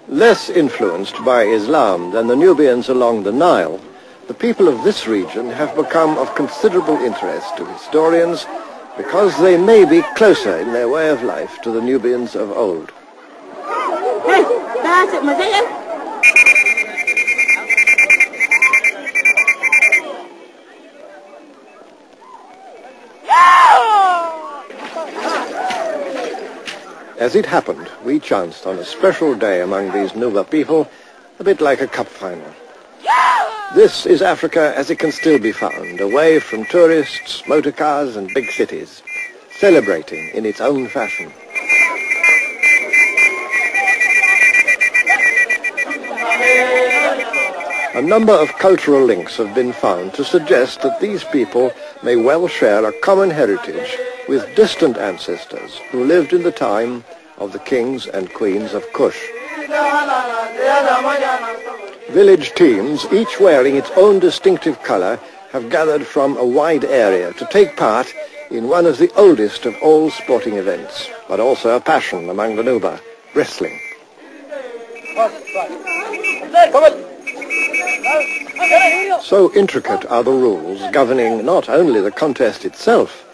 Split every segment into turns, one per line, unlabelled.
Less influenced by Islam than the Nubians along the Nile, the people of this region have become of considerable interest to historians because they may be closer in their way of life to the Nubians of old. As it happened, we chanced on a special day among these Nuba people, a bit like a cup final. This is Africa as it can still be found, away from tourists, motor cars and big cities, celebrating in its own fashion. A number of cultural links have been found to suggest that these people may well share a common heritage with distant ancestors who lived in the time of the kings and queens of Kush. Village teams, each wearing its own distinctive color, have gathered from a wide area to take part in one of the oldest of all sporting events, but also a passion among the Nuba, wrestling. So intricate are the rules governing not only the contest itself,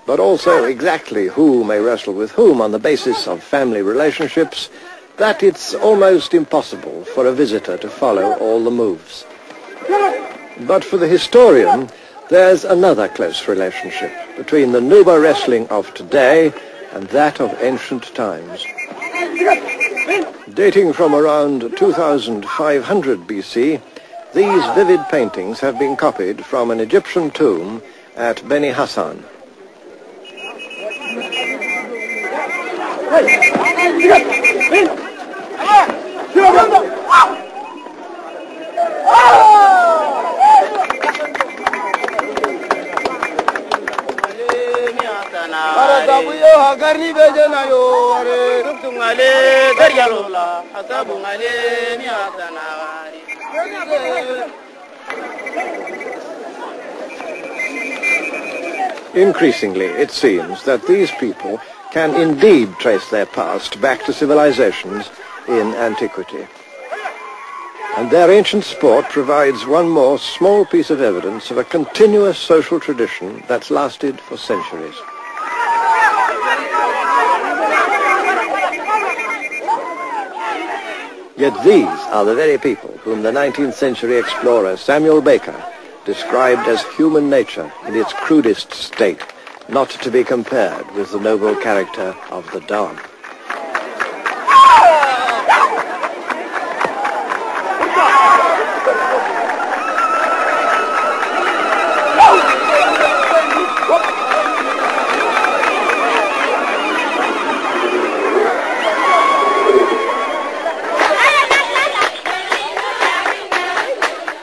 but also exactly who may wrestle with whom on the basis of family relationships, that it's almost impossible for a visitor to follow all the moves. But for the historian, there's another close relationship between the Nuba wrestling of today and that of ancient times. Dating from around 2500 BC, these vivid paintings have been copied from an Egyptian tomb at Beni Hassan. Increasingly, it seems that these people can indeed trace their past back to civilizations in antiquity. And their ancient sport provides one more small piece of evidence of a continuous social tradition that's lasted for centuries. Yet these are the very people whom the 19th century explorer Samuel Baker described as human nature in its crudest state, not to be compared with the noble character of the dog.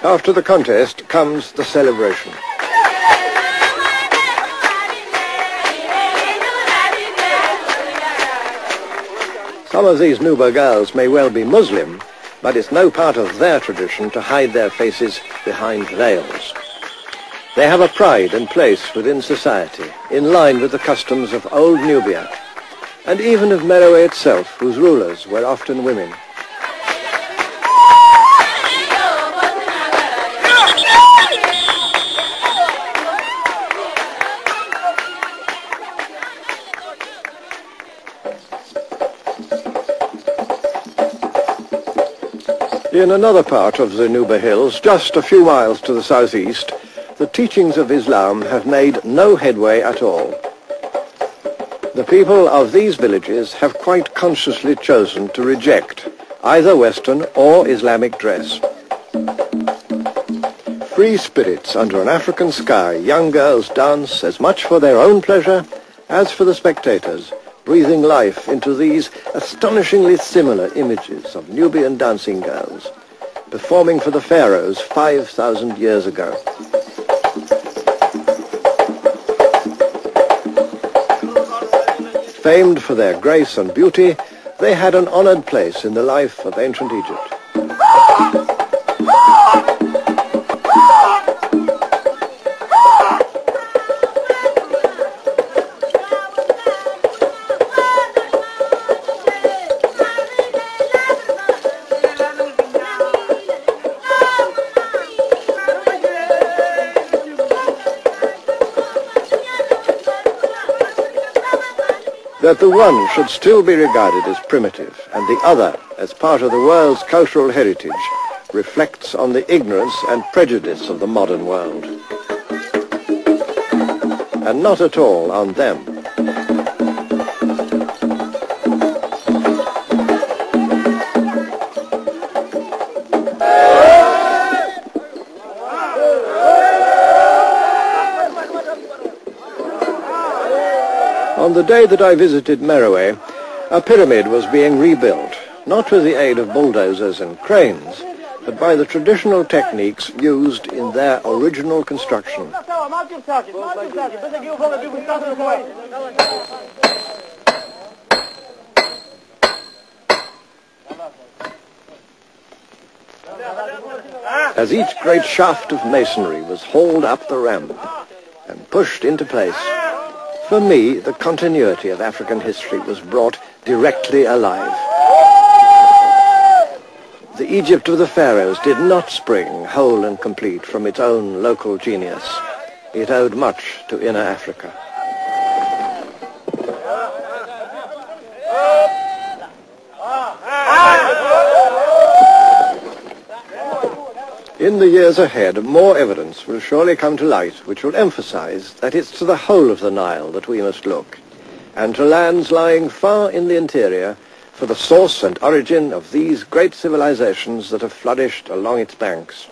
After the contest comes the celebration. Some of these Nuba girls may well be Muslim, but it's no part of their tradition to hide their faces behind veils. They have a pride and place within society, in line with the customs of old Nubia, and even of Meroe itself, whose rulers were often women. In another part of the Nuba Hills, just a few miles to the southeast, the teachings of Islam have made no headway at all. The people of these villages have quite consciously chosen to reject either Western or Islamic dress. Free spirits under an African sky, young girls dance as much for their own pleasure as for the spectators, breathing life into these astonishingly similar images of Nubian dancing girls, performing for the pharaohs 5,000 years ago. Famed for their grace and beauty, they had an honored place in the life of ancient Egypt. That the one should still be regarded as primitive and the other as part of the world's cultural heritage reflects on the ignorance and prejudice of the modern world, and not at all on them. On the day that I visited Meroe, a pyramid was being rebuilt, not with the aid of bulldozers and cranes, but by the traditional techniques used in their original construction. As each great shaft of masonry was hauled up the ramp and pushed into place, for me, the continuity of African history was brought directly alive. The Egypt of the pharaohs did not spring whole and complete from its own local genius. It owed much to inner Africa. In the years ahead, more evidence will surely come to light which will emphasize that it's to the whole of the Nile that we must look, and to lands lying far in the interior for the source and origin of these great civilizations that have flourished along its banks.